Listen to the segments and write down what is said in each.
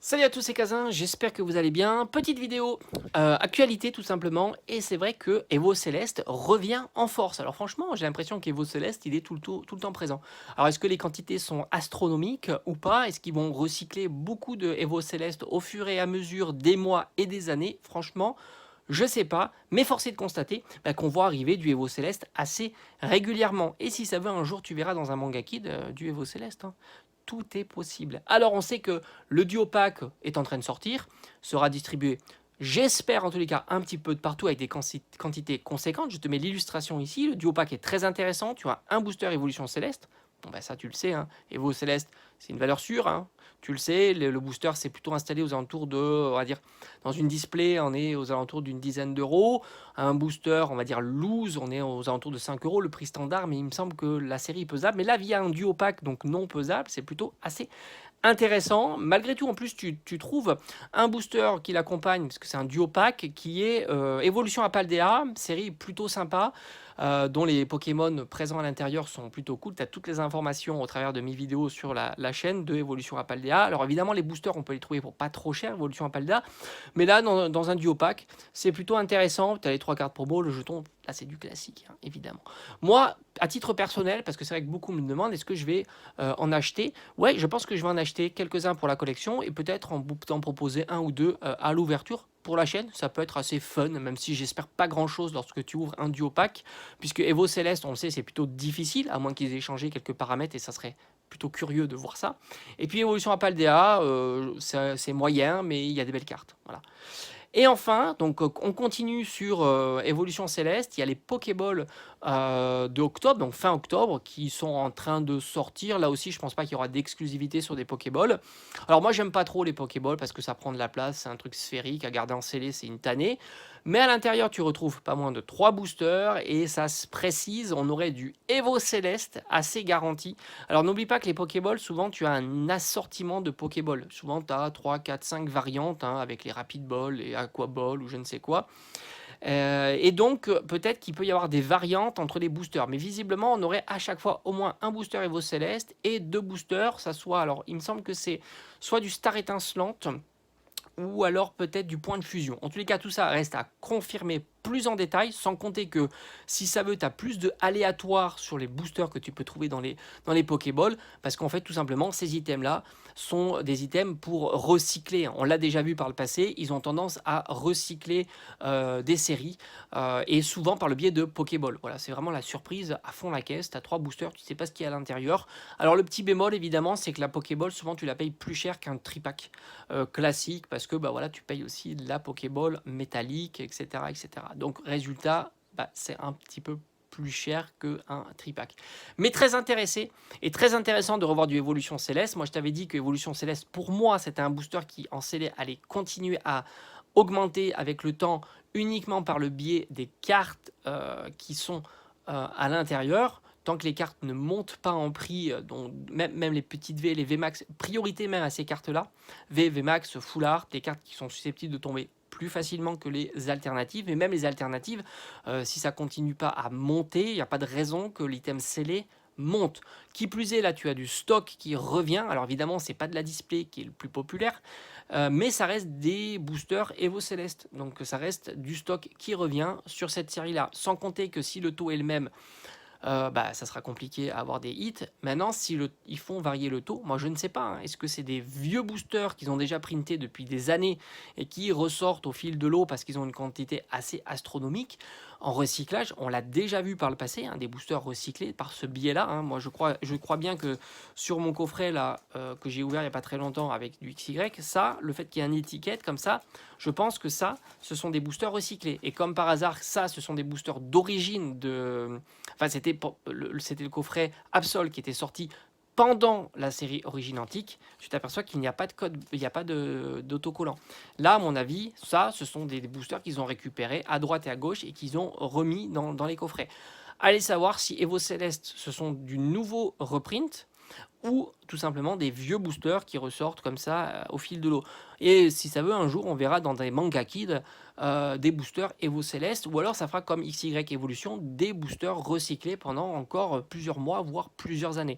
Salut à tous, c'est Kazin, j'espère que vous allez bien. Petite vidéo actualité tout simplement, et c'est vrai que Evo Céleste revient en force. Alors franchement, j'ai l'impression qu'Evo Céleste, il est tout le temps présent. Alors est-ce que les quantités sont astronomiques ou pas? Est-ce qu'ils vont recycler beaucoup de Evo Céleste au fur et à mesure des mois et des années? Franchement, je sais pas, mais force est de constater qu'on voit arriver du Evo Céleste assez régulièrement. Et si ça veut, un jour tu verras dans un manga kid du Evo Céleste, hein. Tout est possible. Alors on sait que le duo pack est en train de sortir, sera distribué, j'espère en tous les cas, un petit peu de partout avec des quantités conséquentes. Je te mets l'illustration ici, le duo pack est très intéressant, tu as un booster évolution céleste, bon bah ça tu le sais, hein. Evo Céleste c'est une valeur sûre, hein. Tu le sais, le booster c'est plutôt installé aux alentours de, on va dire, dans une display on est aux alentours d'une dizaine d'euros, un booster on va dire loose on est aux alentours de 5 euros, le prix standard, mais il me semble que la série est pesable, mais là via un duo pack donc non pesable, c'est plutôt assez intéressant. Malgré tout, en plus, tu trouves un booster qui l'accompagne, parce que c'est un duo pack, qui est Évolution à Paldea, série plutôt sympa, dont les Pokémon présents à l'intérieur sont plutôt cool. Tu as toutes les informations au travers de mes vidéos sur la chaîne de Évolution à Paldea. Alors évidemment, les boosters, on peut les trouver pour pas trop cher, Évolution à Paldea, mais là, dans un duo pack, c'est plutôt intéressant. Tu as les 3 cartes promo, le jeton, là c'est du classique, hein, évidemment. Moi, à titre personnel, parce que c'est vrai que beaucoup me demandent, est-ce que je vais en acheter? Ouais, je pense que je vais en acheter quelques-uns pour la collection et peut-être en proposer un ou deux à l'ouverture pour la chaîne. Ça peut être assez fun, même si j'espère pas grand-chose lorsque tu ouvres un duo pack, puisque Evo Céleste, on le sait, c'est plutôt difficile, à moins qu'ils aient changé quelques paramètres et ça serait plutôt curieux de voir ça. Et puis Évolution à Paldea, c'est moyen, mais il y a des belles cartes. Voilà. Et enfin, donc on continue sur Évolution Céleste. Il y a les Pokéballs de octobre, donc fin octobre, qui sont en train de sortir. Là aussi, je pense pas qu'il y aura d'exclusivité sur des Pokéballs. Alors moi, j'aime pas trop les Pokéballs parce que ça prend de la place. C'est un truc sphérique à garder en scellé, c'est une tannée. Mais à l'intérieur, tu retrouves pas moins de 3 boosters et ça se précise. On aurait du Evo Céleste assez garanti. Alors n'oublie pas que les Pokéballs, souvent tu as un assortiment de Pokéballs. Souvent tu as 3, 4, 5 variantes hein, avec les Rapid Balls, les Aqua Balls ou je ne sais quoi. Et donc peut-être qu'il peut y avoir des variantes entre les boosters. Mais visiblement on aurait à chaque fois au moins un booster Evo Céleste et deux boosters. Ça soit, alors il me semble que c'est soit du Star Étincelante ou alors peut-être du point de fusion. En tous les cas, tout ça reste à confirmer plus en détail, sans compter que si ça veut, tu as plus de aléatoires sur les boosters que tu peux trouver dans les Pokéballs, parce qu'en fait, tout simplement, ces items-là sont des items pour recycler. On l'a déjà vu par le passé, ils ont tendance à recycler des séries, et souvent par le biais de Pokéballs. Voilà, c'est vraiment la surprise à fond la caisse, tu as 3 boosters, tu sais pas ce qu'il y a à l'intérieur. Alors le petit bémol, évidemment, c'est que la Pokéball, souvent, tu la payes plus cher qu'un tripack classique, parce que bah, voilà, tu payes aussi de la Pokéball métallique, etc. etc. Donc résultat, bah, c'est un petit peu plus cher qu'un tripack. Mais très intéressé et très intéressant de revoir du Évolution Céleste. Moi je t'avais dit que Évolution Céleste pour moi c'était un booster qui en scellé allait continuer à augmenter avec le temps uniquement par le biais des cartes qui sont à l'intérieur. Tant que les cartes ne montent pas en prix, donc même les petites V, les VMAX, priorité même à ces cartes-là, V, VMAX, Full Art, les cartes qui sont susceptibles de tomber plus facilement que les alternatives, mais même les alternatives, si ça continue pas à monter, il n'y a pas de raison que l'item scellé monte. Qui plus est, là tu as du stock qui revient, alors évidemment c'est pas de la display qui est le plus populaire, mais ça reste des boosters Evo Céleste, donc ça reste du stock qui revient sur cette série-là, sans compter que si le taux est le même, bah, ça sera compliqué à avoir des hits. Maintenant, si ils font varier le taux, moi je ne sais pas, hein, est-ce que c'est des vieux boosters qu'ils ont déjà printés depuis des années et qui ressortent au fil de l'eau parce qu'ils ont une quantité assez astronomique en recyclage? On l'a déjà vu par le passé, hein, des boosters recyclés par ce biais-là, hein. Moi je crois bien que sur mon coffret là que j'ai ouvert il n'y a pas très longtemps avec du XY, ça, le fait qu'il y ait une étiquette comme ça, je pense que ça, ce sont des boosters recyclés. Et comme par hasard, ça, ce sont des boosters d'origine de... Enfin, c'était le coffret Absol qui était sorti pendant la série Origine Antique. Tu t'aperçois qu'il n'y a pas de code, il n'y a pas d'autocollant. Là, à mon avis, ça, ce sont des boosters qu'ils ont récupérés à droite et à gauche et qu'ils ont remis dans les coffrets. Allez savoir si Evo Céleste, ce sont du nouveau reprint ou tout simplement des vieux boosters qui ressortent comme ça au fil de l'eau. Et si ça veut, un jour, on verra dans des manga kids des boosters Evo Céleste, ou alors ça fera comme XY Evolution, des boosters recyclés pendant encore plusieurs mois, voire plusieurs années.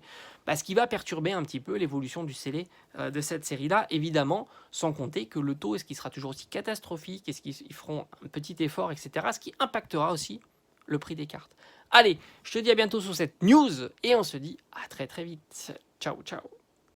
Ce qui va perturber un petit peu l'évolution du scellé de cette série-là, évidemment, sans compter que le taux, est-ce qu'il sera toujours aussi catastrophique, est-ce qu'ils feront un petit effort, etc., ce qui impactera aussi le prix des cartes. Allez, je te dis à bientôt sur cette news, et on se dit à très très vite. Ciao, ciao.